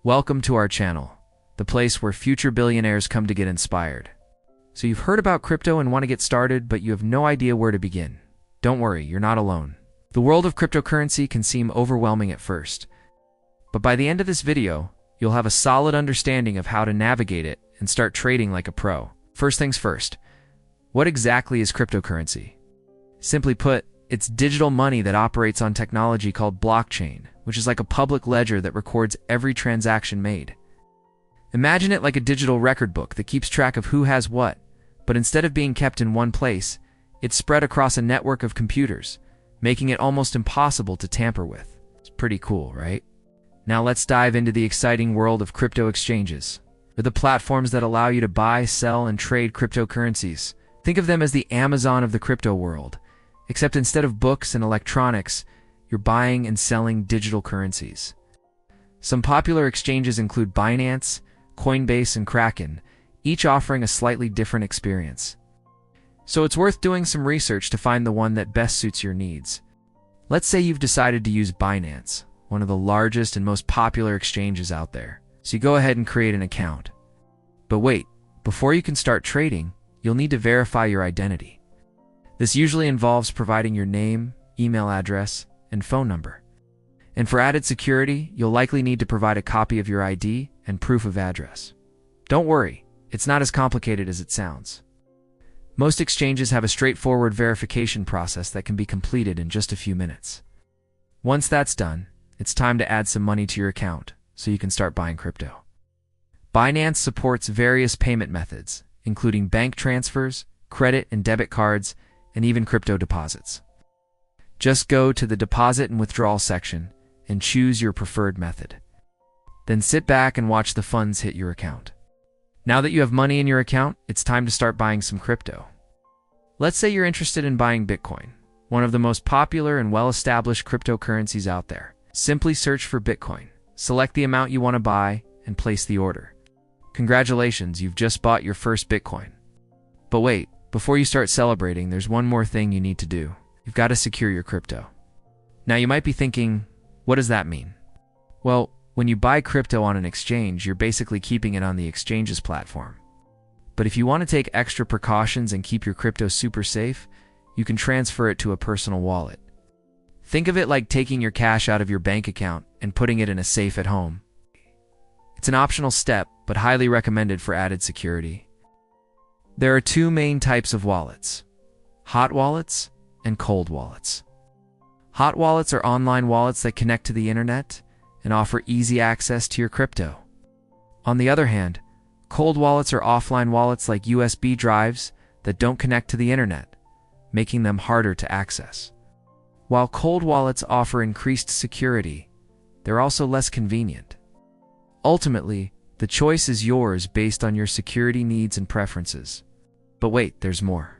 Welcome to our channel, the place where future billionaires come to get inspired. So you've heard about crypto and want to get started, but you have no idea where to begin. Don't worry, you're not alone. The world of cryptocurrency can seem overwhelming at first, but by the end of this video, you'll have a solid understanding of how to navigate it and start trading like a pro. First things first, what exactly is cryptocurrency? Simply put, it's digital money that operates on technology called blockchain, which is like a public ledger that records every transaction made. Imagine it like a digital record book that keeps track of who has what, but instead of being kept in one place, it's spread across a network of computers, making it almost impossible to tamper with. It's pretty cool, right? Now let's dive into the exciting world of crypto exchanges. They're the platforms that allow you to buy, sell, and trade cryptocurrencies. Think of them as the Amazon of the crypto world, except instead of books and electronics, you're buying and selling digital currencies. Some popular exchanges include Binance, Coinbase, and Kraken, each offering a slightly different experience. So it's worth doing some research to find the one that best suits your needs. Let's say you've decided to use Binance, one of the largest and most popular exchanges out there. So you go ahead and create an account. But wait, before you can start trading, you'll need to verify your identity. This usually involves providing your name, email address, and phone number. And for added security, you'll likely need to provide a copy of your ID and proof of address. Don't worry, it's not as complicated as it sounds. Most exchanges have a straightforward verification process that can be completed in just a few minutes. Once that's done, it's time to add some money to your account so you can start buying crypto. Binance supports various payment methods, including bank transfers, credit and debit cards, and even crypto deposits. Just go to the deposit and withdrawal section and choose your preferred method. Then sit back and watch the funds hit your account. Now that you have money in your account, it's time to start buying some crypto. Let's say you're interested in buying Bitcoin, one of the most popular and well-established cryptocurrencies out there. Simply search for Bitcoin, select the amount you want to buy, and place the order. Congratulations, you've just bought your first Bitcoin. But wait, before you start celebrating, there's one more thing you need to do. You've got to secure your crypto. Now you might be thinking, what does that mean? Well, when you buy crypto on an exchange, you're basically keeping it on the exchange's platform. But if you want to take extra precautions and keep your crypto super safe, you can transfer it to a personal wallet. Think of it like taking your cash out of your bank account and putting it in a safe at home. It's an optional step, but highly recommended for added security. There are two main types of wallets: hot wallets and cold wallets. Hot wallets are online wallets that connect to the internet and offer easy access to your crypto. On the other hand, cold wallets are offline wallets like USB drives that don't connect to the internet, making them harder to access. While cold wallets offer increased security, they're also less convenient. Ultimately, the choice is yours based on your security needs and preferences. But wait, there's more.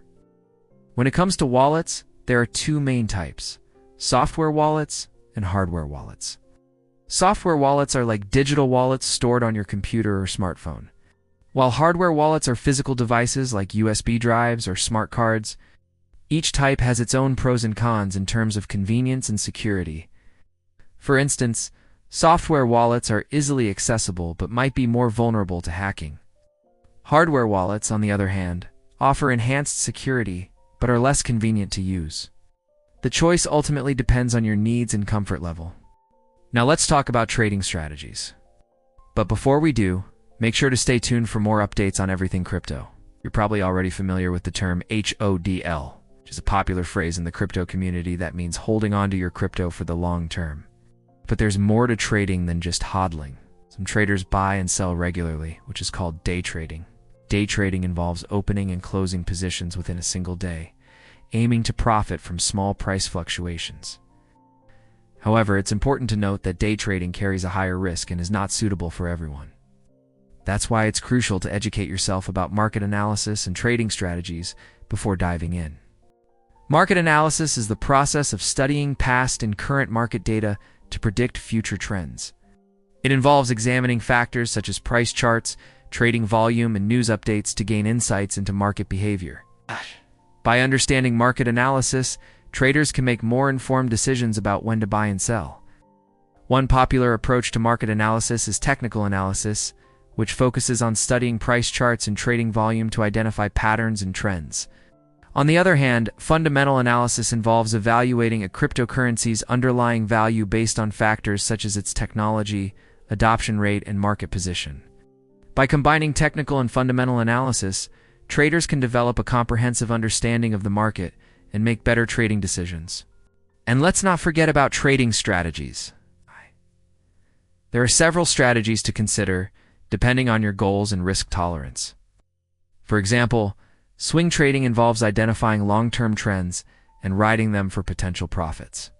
When it comes to wallets, there are two main types: software wallets and hardware wallets. Software wallets are like digital wallets stored on your computer or smartphone, while hardware wallets are physical devices like USB drives or smart cards. Each type has its own pros and cons in terms of convenience and security. For instance, software wallets are easily accessible but might be more vulnerable to hacking. Hardware wallets, on the other hand, offer enhanced security but are less convenient to use. The choice ultimately depends on your needs and comfort level. Now let's talk about trading strategies. But before we do, make sure to stay tuned for more updates on everything crypto. You're probably already familiar with the term HODL, which is a popular phrase in the crypto community that means holding on to your crypto for the long term. But there's more to trading than just hodling. Some traders buy and sell regularly, which is called day trading. Day trading involves opening and closing positions within a single day, aiming to profit from small price fluctuations. However, it's important to note that day trading carries a higher risk and is not suitable for everyone. That's why it's crucial to educate yourself about market analysis and trading strategies before diving in. Market analysis is the process of studying past and current market data to predict future trends. It involves examining factors such as price charts, trading volume, and news updates to gain insights into market behavior. By understanding market analysis, traders can make more informed decisions about when to buy and sell. One popular approach to market analysis is technical analysis, which focuses on studying price charts and trading volume to identify patterns and trends. On the other hand, fundamental analysis involves evaluating a cryptocurrency's underlying value based on factors such as its technology, adoption rate, and market position. By combining technical and fundamental analysis, traders can develop a comprehensive understanding of the market and make better trading decisions. And let's not forget about trading strategies. There are several strategies to consider, depending on your goals and risk tolerance. For example, swing trading involves identifying long-term trends and riding them for potential profits.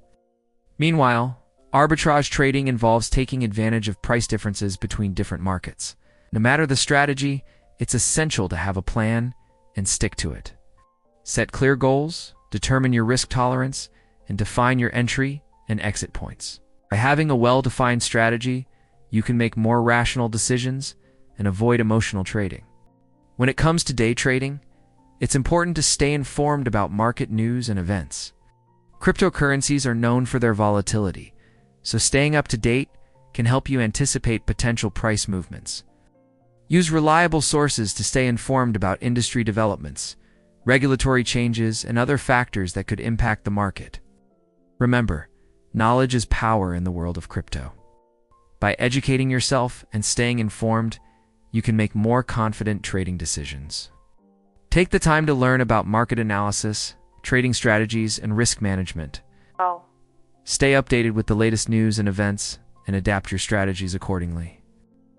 Meanwhile, arbitrage trading involves taking advantage of price differences between different markets. No matter the strategy, it's essential to have a plan and stick to it. Set clear goals, determine your risk tolerance, and define your entry and exit points. By having a well-defined strategy, you can make more rational decisions and avoid emotional trading. When it comes to day trading, it's important to stay informed about market news and events. Cryptocurrencies are known for their volatility, so staying up to date can help you anticipate potential price movements. Use reliable sources to stay informed about industry developments, regulatory changes, and other factors that could impact the market. Remember, knowledge is power in the world of crypto. By educating yourself and staying informed, you can make more confident trading decisions. Take the time to learn about market analysis, trading strategies, and risk management. Stay updated with the latest news and events, and adapt your strategies accordingly.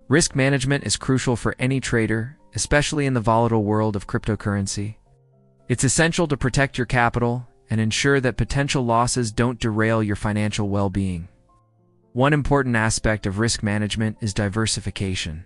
Risk management is crucial for any trader, especially in the volatile world of cryptocurrency. It's essential to protect your capital and ensure that potential losses don't derail your financial well-being. One important aspect of risk management is diversification.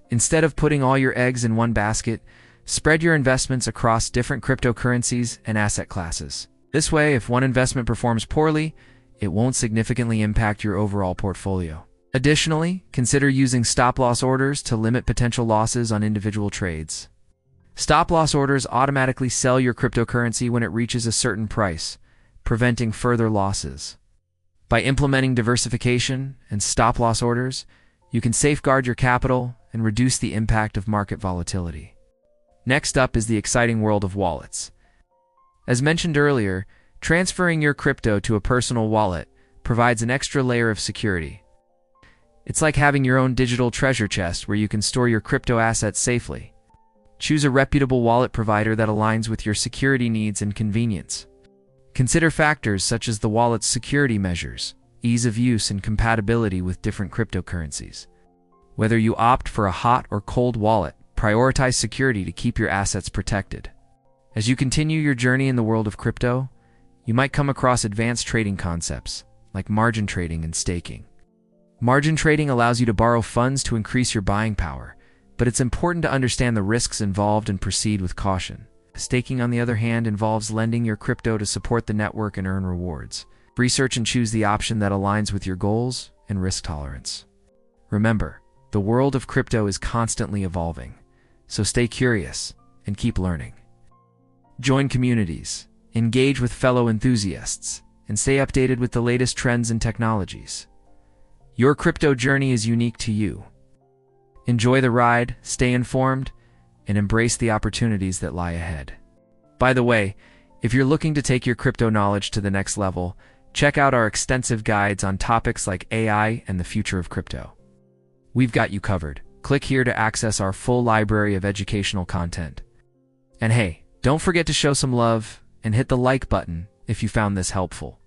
Instead of putting all your eggs in one basket, spread your investments across different cryptocurrencies and asset classes. This way, if one investment performs poorly, it won't significantly impact your overall portfolio. Additionally, consider using stop-loss orders to limit potential losses on individual trades. Stop-loss orders automatically sell your cryptocurrency when it reaches a certain price, preventing further losses. By implementing diversification and stop-loss orders, you can safeguard your capital and reduce the impact of market volatility. Next up is the exciting world of wallets. As mentioned earlier, transferring your crypto to a personal wallet provides an extra layer of security. It's like having your own digital treasure chest where you can store your crypto assets safely. Choose a reputable wallet provider that aligns with your security needs and convenience. Consider factors such as the wallet's security measures, ease of use, and compatibility with different cryptocurrencies. Whether you opt for a hot or cold wallet, prioritize security to keep your assets protected. As you continue your journey in the world of crypto, you might come across advanced trading concepts like margin trading and staking. Margin trading allows you to borrow funds to increase your buying power, but it's important to understand the risks involved and proceed with caution. Staking, on the other hand, involves lending your crypto to support the network and earn rewards. Research and choose the option that aligns with your goals and risk tolerance. Remember, the world of crypto is constantly evolving, so stay curious and keep learning. Join communities, engage with fellow enthusiasts, and stay updated with the latest trends and technologies. Your crypto journey is unique to you. Enjoy the ride, stay informed, and embrace the opportunities that lie ahead. By the way, if you're looking to take your crypto knowledge to the next level, check out our extensive guides on topics like AI and the future of crypto. We've got you covered. Click here to access our full library of educational content. And hey, don't forget to show some love and hit the like button if you found this helpful.